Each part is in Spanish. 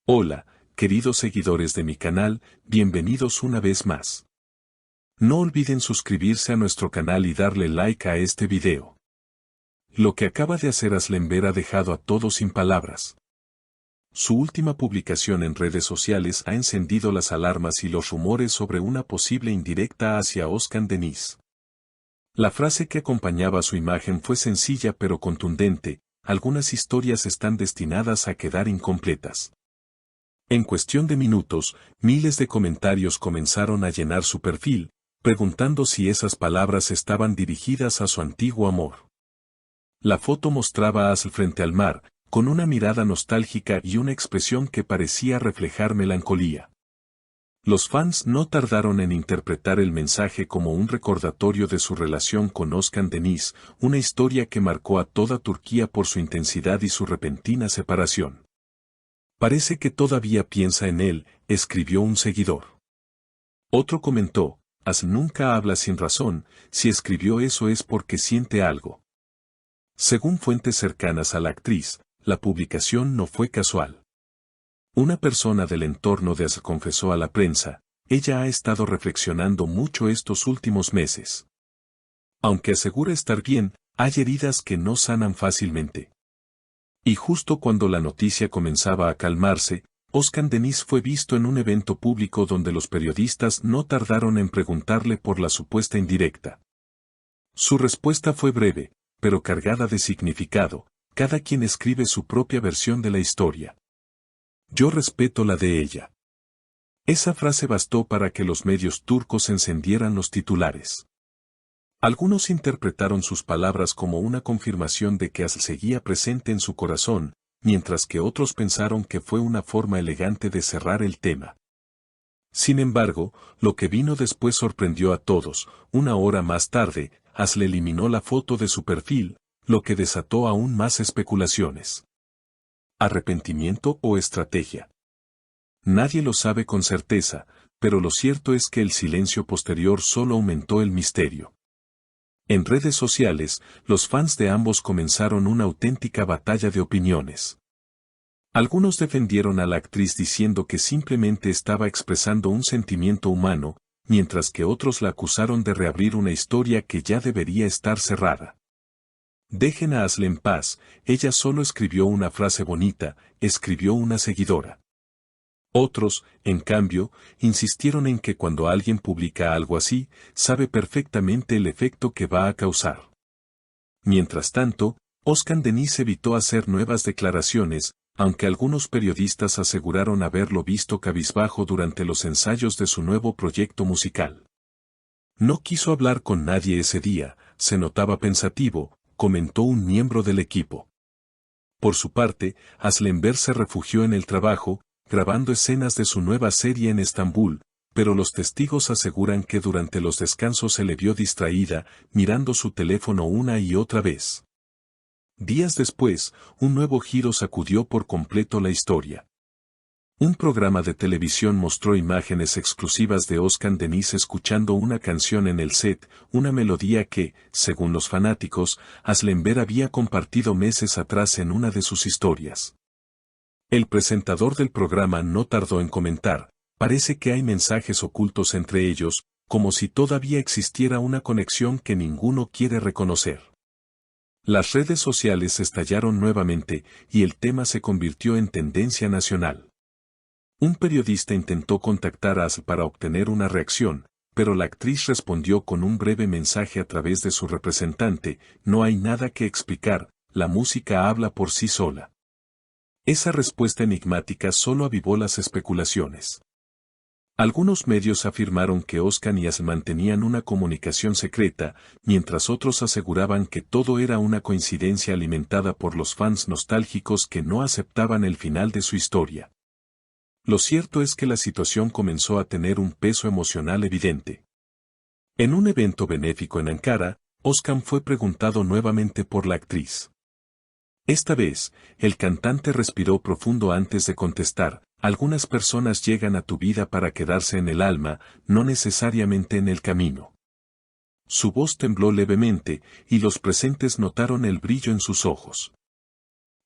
Hola, queridos seguidores de mi canal, bienvenidos una vez más. No olviden suscribirse a nuestro canal y darle like a este video. Lo que acaba de hacer Aslember ha dejado a todos sin palabras. Su última publicación en redes sociales ha encendido las alarmas y los rumores sobre una posible indirecta hacia Özkan Deniz. La frase que acompañaba su imagen fue sencilla pero contundente: algunas historias están destinadas a quedar incompletas. En cuestión de minutos, miles de comentarios comenzaron a llenar su perfil, preguntando si esas palabras estaban dirigidas a su antiguo amor. La foto mostraba a Asl frente al mar, con una mirada nostálgica y una expresión que parecía reflejar melancolía. Los fans no tardaron en interpretar el mensaje como un recordatorio de su relación con Özkan Deniz, una historia que marcó a toda Turquía por su intensidad y su repentina separación. Parece que todavía piensa en él, escribió un seguidor. Otro comentó: Asl nunca habla sin razón, si escribió eso es porque siente algo. Según fuentes cercanas a la actriz, la publicación no fue casual. Una persona del entorno de Asl confesó a la prensa: ella ha estado reflexionando mucho estos últimos meses. Aunque asegura estar bien, hay heridas que no sanan fácilmente. Y justo cuando la noticia comenzaba a calmarse, Özkan Deniz fue visto en un evento público donde los periodistas no tardaron en preguntarle por la supuesta indirecta. Su respuesta fue breve, pero cargada de significado: cada quien escribe su propia versión de la historia. Yo respeto la de ella. Esa frase bastó para que los medios turcos encendieran los titulares. Algunos interpretaron sus palabras como una confirmación de que Asl seguía presente en su corazón, mientras que otros pensaron que fue una forma elegante de cerrar el tema. Sin embargo, lo que vino después sorprendió a todos. Una hora más tarde, Asl eliminó la foto de su perfil, lo que desató aún más especulaciones. ¿Arrepentimiento o estrategia? Nadie lo sabe con certeza, pero lo cierto es que el silencio posterior solo aumentó el misterio. En redes sociales, los fans de ambos comenzaron una auténtica batalla de opiniones. Algunos defendieron a la actriz diciendo que simplemente estaba expresando un sentimiento humano, mientras que otros la acusaron de reabrir una historia que ya debería estar cerrada. Dejen a Asl en paz, ella solo escribió una frase bonita, escribió una seguidora. Otros, en cambio, insistieron en que cuando alguien publica algo así, sabe perfectamente el efecto que va a causar. Mientras tanto, Özkan Deniz evitó hacer nuevas declaraciones, aunque algunos periodistas aseguraron haberlo visto cabizbajo durante los ensayos de su nuevo proyecto musical. No quiso hablar con nadie ese día, se notaba pensativo, comentó un miembro del equipo. Por su parte, Aslember se refugió en el trabajo, grabando escenas de su nueva serie en Estambul, pero los testigos aseguran que durante los descansos se le vio distraída, mirando su teléfono una y otra vez. Días después, un nuevo giro sacudió por completo la historia. Un programa de televisión mostró imágenes exclusivas de Özkan Deniz escuchando una canción en el set, una melodía que, según los fanáticos, Aslember había compartido meses atrás en una de sus historias. El presentador del programa no tardó en comentar: parece que hay mensajes ocultos entre ellos, como si todavía existiera una conexión que ninguno quiere reconocer. Las redes sociales estallaron nuevamente, y el tema se convirtió en tendencia nacional. Un periodista intentó contactar a Asl para obtener una reacción, pero la actriz respondió con un breve mensaje a través de su representante: no hay nada que explicar, la música habla por sí sola. Esa respuesta enigmática solo avivó las especulaciones. Algunos medios afirmaron que Özkan y Asl mantenían una comunicación secreta, mientras otros aseguraban que todo era una coincidencia alimentada por los fans nostálgicos que no aceptaban el final de su historia. Lo cierto es que la situación comenzó a tener un peso emocional evidente. En un evento benéfico en Ankara, Özkan fue preguntado nuevamente por la actriz. Esta vez, el cantante respiró profundo antes de contestar: algunas personas llegan a tu vida para quedarse en el alma, no necesariamente en el camino. Su voz tembló levemente, y los presentes notaron el brillo en sus ojos.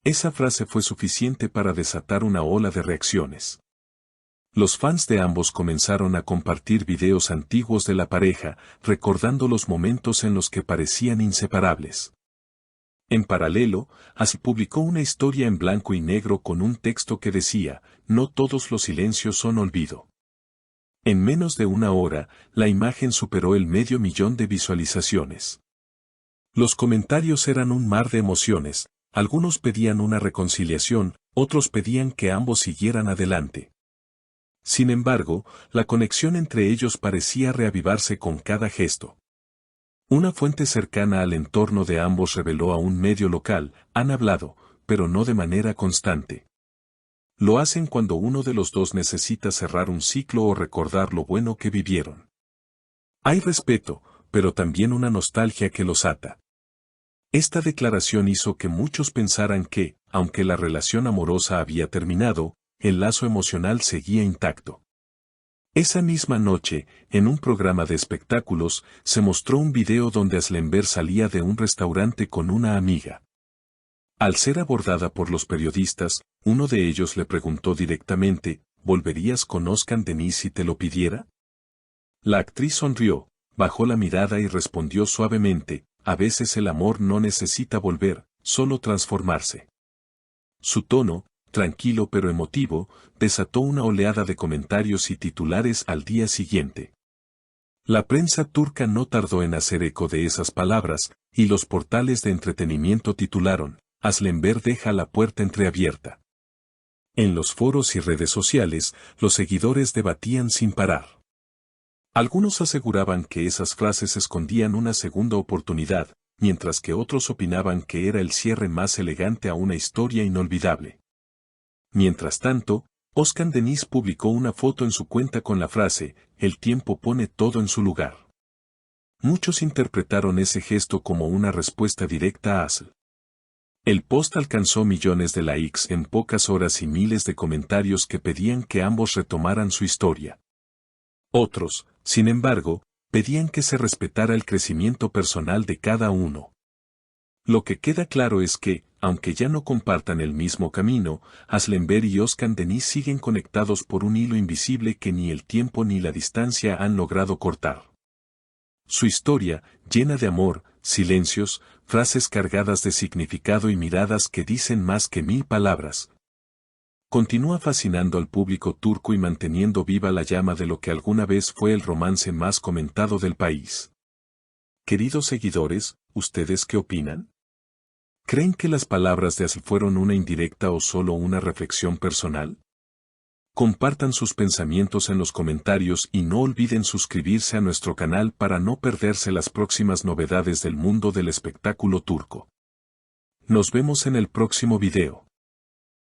Esa frase fue suficiente para desatar una ola de reacciones. Los fans de ambos comenzaron a compartir videos antiguos de la pareja, recordando los momentos en los que parecían inseparables. En paralelo, ASL publicó una historia en blanco y negro con un texto que decía, "No todos los silencios son olvido". En menos de una hora, la imagen superó el 500.000 de visualizaciones. Los comentarios eran un mar de emociones, algunos pedían una reconciliación, otros pedían que ambos siguieran adelante. Sin embargo, la conexión entre ellos parecía reavivarse con cada gesto. Una fuente cercana al entorno de ambos reveló a un medio local, "Han hablado, pero no de manera constante. Lo hacen cuando uno de los dos necesita cerrar un ciclo o recordar lo bueno que vivieron. Hay respeto, pero también una nostalgia que los ata". Esta declaración hizo que muchos pensaran que, aunque la relación amorosa había terminado, el lazo emocional seguía intacto. Esa misma noche, en un programa de espectáculos, se mostró un video donde Aslember salía de un restaurante con una amiga. Al ser abordada por los periodistas, uno de ellos le preguntó directamente, "¿Volverías con Özkan Deniz si te lo pidiera?". La actriz sonrió, bajó la mirada y respondió suavemente, "A veces el amor no necesita volver, solo transformarse". Su tono, tranquilo pero emotivo, desató una oleada de comentarios y titulares al día siguiente. La prensa turca no tardó en hacer eco de esas palabras, y los portales de entretenimiento titularon, "Aslember deja la puerta entreabierta". En los foros y redes sociales, los seguidores debatían sin parar. Algunos aseguraban que esas frases escondían una segunda oportunidad, mientras que otros opinaban que era el cierre más elegante a una historia inolvidable. Mientras tanto, Özkan Deniz publicó una foto en su cuenta con la frase, "El tiempo pone todo en su lugar". Muchos interpretaron ese gesto como una respuesta directa a ASL. El post alcanzó millones de likes en pocas horas y miles de comentarios que pedían que ambos retomaran su historia. Otros, sin embargo, pedían que se respetara el crecimiento personal de cada uno. Lo que queda claro es que, aunque ya no compartan el mismo camino, Aslember y Özkan Deniz siguen conectados por un hilo invisible que ni el tiempo ni la distancia han logrado cortar. Su historia, llena de amor, silencios, frases cargadas de significado y miradas que dicen más que 1000 palabras, continúa fascinando al público turco y manteniendo viva la llama de lo que alguna vez fue el romance más comentado del país. Queridos seguidores, ¿ustedes qué opinan? ¿Creen que las palabras de ASL fueron una indirecta o solo una reflexión personal? Compartan sus pensamientos en los comentarios y no olviden suscribirse a nuestro canal para no perderse las próximas novedades del mundo del espectáculo turco. Nos vemos en el próximo video.